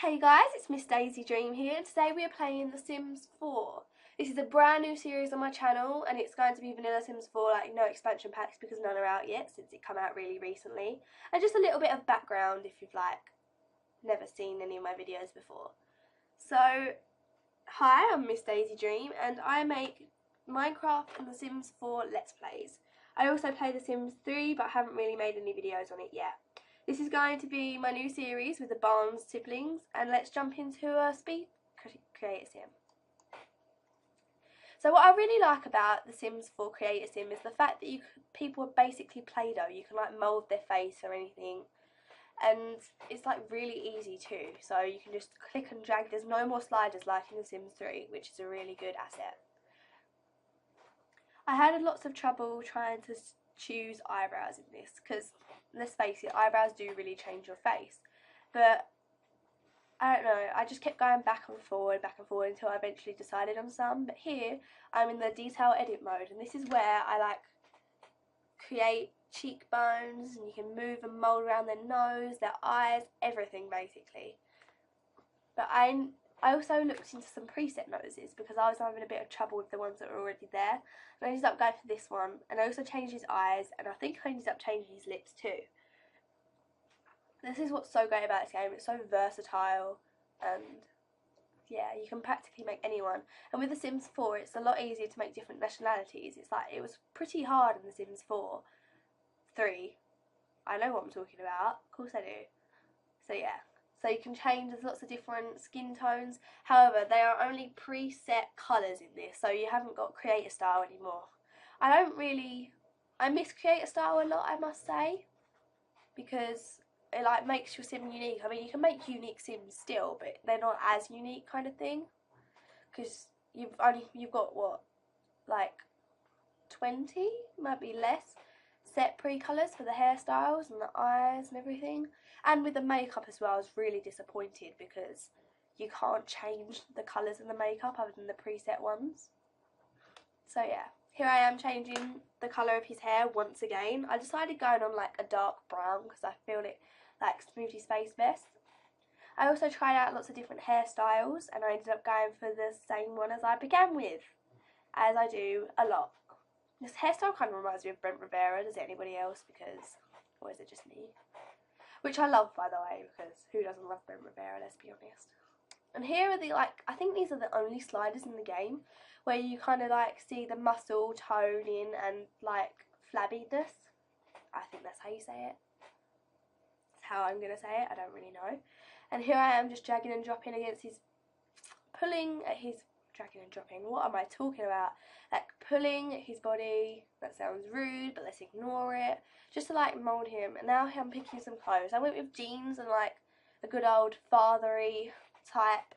Hey guys, it's Miss Daisy Dream here, and today we are playing The Sims 4. This is a brand new series on my channel, and it's going to be vanilla Sims 4, like no expansion packs because none are out yet since it came out really recently. And just a little bit of background if you've never seen any of my videos before. So, hi, I'm Miss Daisy Dream, and I make Minecraft and The Sims 4 Let's Plays. I also play The Sims 3, but I haven't really made any videos on it yet. This is going to be my new series with the Barnes siblings, and let's jump into a speed creator sim. So what I really like about the Sims 4 creator sim is the fact that people are basically Play-Doh. You can like mould their face or anything, and it's like really easy too. So you can just click and drag. There's no more sliders like in the Sims 3, which is a really good asset. I had lots of trouble trying to choose eyebrows in this because, let's face it, eyebrows do really change your face. But I don't know, I just kept going back and forward until I eventually decided on some. But here I'm in the detail edit mode, and this is where I create cheekbones, and you can move and mould around their nose, their eyes, everything basically. But I also looked into some preset noses because I was having a bit of trouble with the ones that were already there. And I ended up going for this one, and I also changed his eyes, and I think I ended up changing his lips too. This is what's so great about this game. It's so versatile, and yeah, you can practically make anyone. And with The Sims 4, it's a lot easier to make different nationalities. It's like, it was pretty hard in The Sims 4. 3. I know what I'm talking about. Of course I do. So yeah. So you can change, there's lots of different skin tones. However, they are only preset colours in this, so you haven't got creator style anymore. I miss creator style a lot, I must say, because it makes your sim unique. I mean, you can make unique sims still, but they're not as unique kind of thing, because you've got what, like 20, might be less, set pre-colours for the hairstyles and the eyes and everything. And with the makeup as well, I was really disappointed because you can't change the colours in the makeup other than the preset ones. So yeah, here I am changing the colour of his hair once again. I decided going on like a dark brown because I feel it smoothed his face best. I also tried out lots of different hairstyles, and I ended up going for the same one as I began with, as I do a lot. This hairstyle kind of reminds me of Brent Rivera. Does anybody else? Or is it just me? Which I love, by the way, because who doesn't love Brent Rivera, let's be honest. And here are the, I think these are the only sliders in the game where you kind of see the muscle tone in and flabbiness. I think that's how you say it. That's how I'm going to say it, I don't really know. And here I am just dragging and dropping against his, dragging and dropping, what am I talking about? Pulling his body. That sounds rude, but let's ignore it. Just to mould him. And now I'm picking some clothes. I went with jeans and a good old fathery type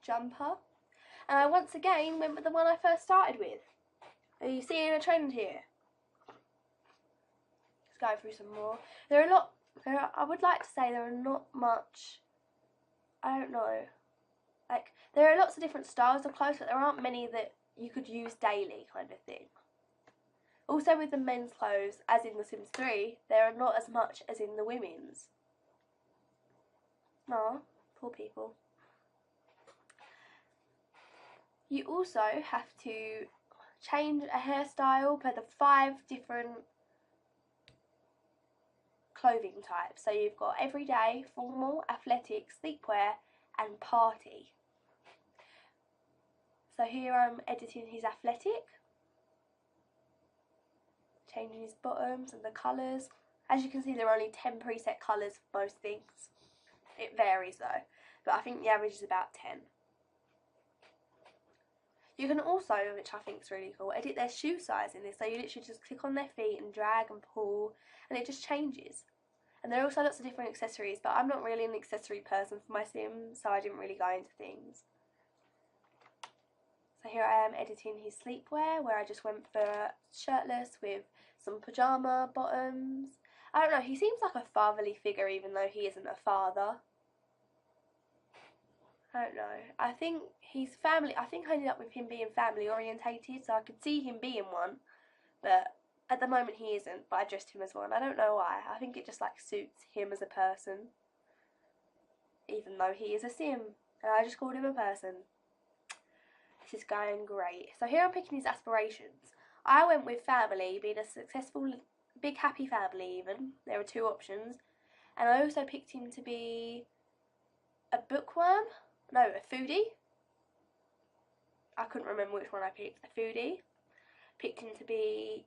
jumper. And I once again went with the one I first started with. Are you seeing a trend here? Let's go through some more. I would like to say there are not much, I don't know, there are lots of different styles of clothes, but there aren't many that you could use daily kind of thing. Also with the men's clothes, as in The Sims 3, there are not as much as in the women's. Aw, poor people. You also have to change a hairstyle per the 5 different clothing types. So you've got everyday, formal, athletic, sleepwear, and party. So here I'm editing his athletic, changing his bottoms and the colours. As you can see, there are only 10 preset colours for most things. It varies though, but I think the average is about 10. You can also, which I think is really cool, edit their shoe size in this. So you literally just click on their feet and drag and pull, and it just changes. And there are also lots of different accessories, but I'm not really an accessory person for my Sims, so I didn't really go into things. So here I am editing his sleepwear, where I just went for shirtless with some pyjama bottoms. I don't know, he seems like a fatherly figure even though he isn't a father. I don't know. I think I ended up with him being family orientated, so I could see him being one, but at the moment he isn't, but I dressed him as one. I don't know why. I think it just suits him as a person. even though he is a sim. And I just called him a person. This is going great. So here I'm picking his aspirations. I went with family, being a successful, big happy family even. There were 2 options. And I also picked him to be a bookworm. No, a foodie. I couldn't remember which one I picked. A foodie. Picked him to be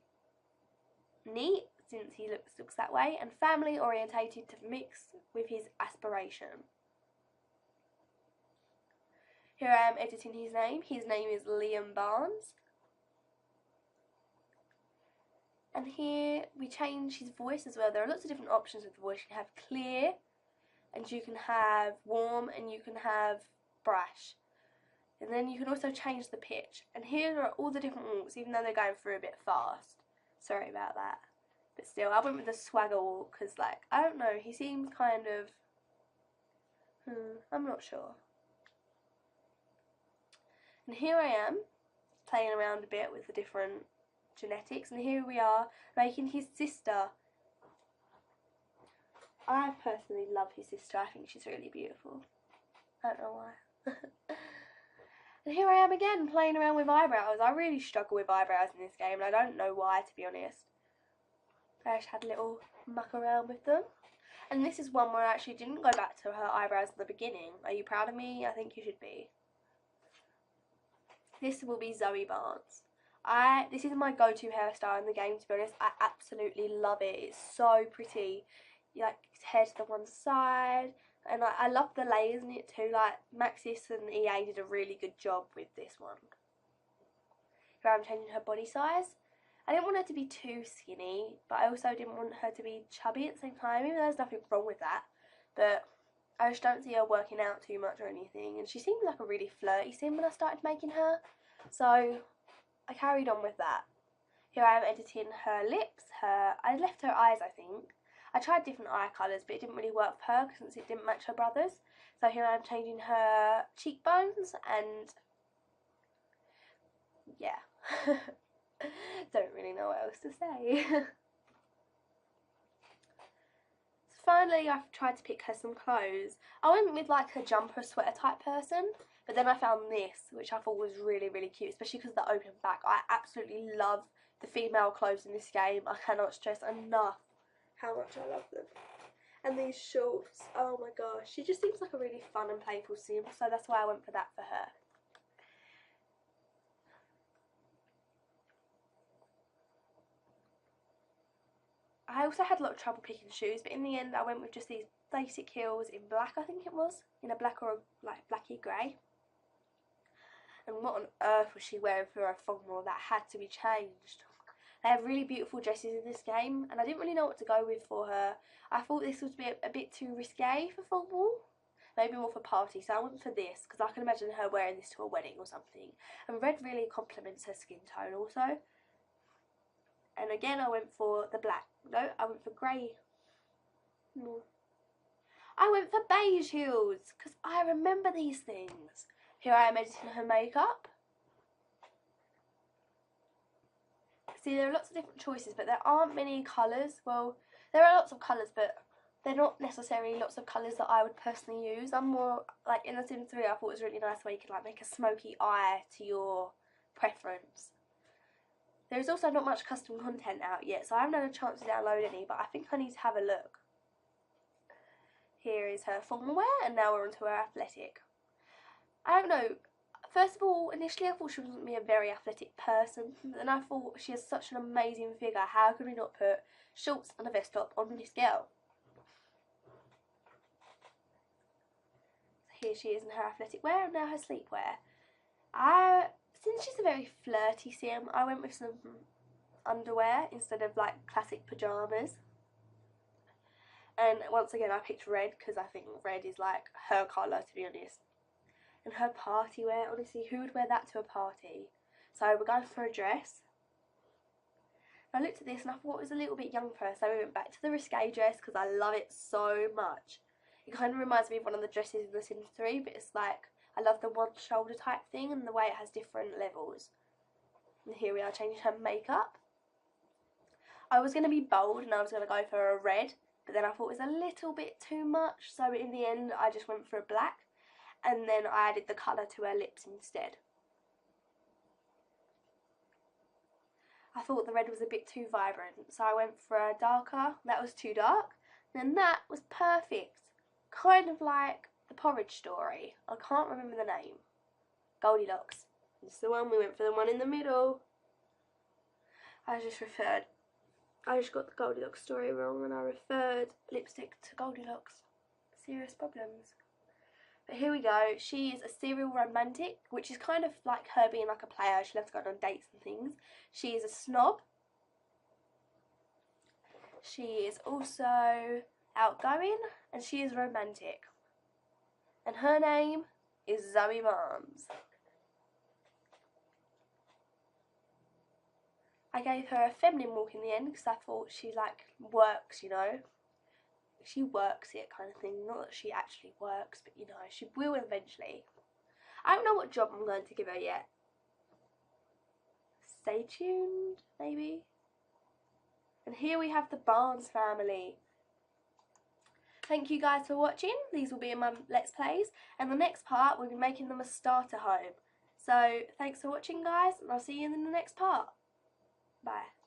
neat, since he looks that way, and family orientated to mix with his aspiration. Here I am editing his name. His name is Liam Barnes. And here we change his voice as well. There are lots of different options with the voice. You can have clear, and you can have warm, and you can have brash. And then you can also change the pitch. And here are all the different walks, even though they're going through a bit fast. Sorry about that. But still, I went with the swagger walk because, like, I don't know, he seems kind of, I'm not sure. And here I am, playing around a bit with the different genetics, and here we are, making his sister. I personally love his sister. I think she's really beautiful. I don't know why. And here I am again, playing around with eyebrows. I really struggle with eyebrows in this game, and I don't know why, to be honest. I just had a little muck around with them. And this is one where I actually didn't go back to her eyebrows at the beginning. Are you proud of me? I think you should be. This will be Zoe Barnes. This is my go-to hairstyle in the game, to be honest. I absolutely love it. It's so pretty. Like, hair to the one side. And I love the layers in it too. Like, Maxis and EA did a really good job with this one. Here I'm changing her body size. I didn't want her to be too skinny, but I also didn't want her to be chubby at the same time, even though there's nothing wrong with that. But I just don't see her working out too much or anything. And she seemed like a really flirty sim when I started making her. So I carried on with that. Here I am editing her lips. I left her eyes, I think. I tried different eye colours, but it didn't really work for her since it didn't match her brother's. So here I'm changing her cheekbones and yeah. Don't really know what else to say. So finally I've tried to pick her some clothes. I went with like a jumper sweater type person, but then I found this, which I thought was really, really cute, especially because of the open back. I absolutely love the female clothes in this game. I cannot stress enough how much I love them. And these shorts, oh my gosh, she just seems like a really fun and playful sim, so that's why I went for that for her. I also had a lot of trouble picking shoes, but in the end I went with just these basic heels in black, I think it was, in a black or a like blacky grey. And what on earth was she wearing for her formal? That had to be changed. They have really beautiful dresses in this game, and I didn't really know what to go with for her. I thought this would be a bit too risque for football, maybe more for party, so I went for this, because I can imagine her wearing this to a wedding or something. And red really complements her skin tone also. And again I went for the black. No, I went for grey. No. I went for beige heels, because I remember these things. Here I am editing her makeup. See, there are lots of different choices, but there aren't many colours. Well, there are lots of colours, but they're not necessarily lots of colours that I would personally use. I'm more, like, in The Sims 3, I thought it was really nice where you could, like, make a smoky eye to your preference. There's also not much custom content out yet, so I haven't had a chance to download any, but I think I need to have a look. Here is her formal wear, and now we're onto her athletic. I don't know. First of all, initially I thought she wasn't be a very athletic person, but then I thought she has such an amazing figure. How could we not put shorts and a vest top on this girl? So here she is in her athletic wear and now her sleepwear. Since she's a very flirty sim, I went with some underwear instead of like classic pyjamas. And once again I picked red because I think red is like her colour, to be honest. And her party wear, honestly, who would wear that to a party? So we're going for a dress. And I looked at this and I thought it was a little bit young for her, so we went back to the risque dress because I love it so much. It kind of reminds me of one of the dresses in The Sims 3, but it's like, I love the one shoulder type thing and the way it has different levels. And here we are changing her makeup. I was going to be bold and I was going to go for a red, but then I thought it was a little bit too much, so in the end I just went for a black, and then I added the colour to her lips instead. I thought the red was a bit too vibrant, so I went for a darker. That was too dark. Then that was perfect. Kind of like the Porridge Story. I can't remember the name. Goldilocks. It's the one. We went for the one in the middle. I just got the Goldilocks story wrong, and I referred lipstick to Goldilocks. Serious problems. But here we go. She is a serial romantic, which is kind of like her being like a player. She loves going on dates and things. She is a snob. She is also outgoing, and she is romantic. And her name is Zoe Barnes. I gave her a feminine walk in the end because I thought she like works, you know. She works it kind of thing. Not that she actually works, but you know, she will eventually. I don't know what job I'm going to give her yet. Stay tuned, maybe. And here we have the Barnes family. Thank you guys for watching. These will be in my Let's Plays. And the next part, we'll be making them a starter home. So, thanks for watching, guys. And I'll see you in the next part. Bye.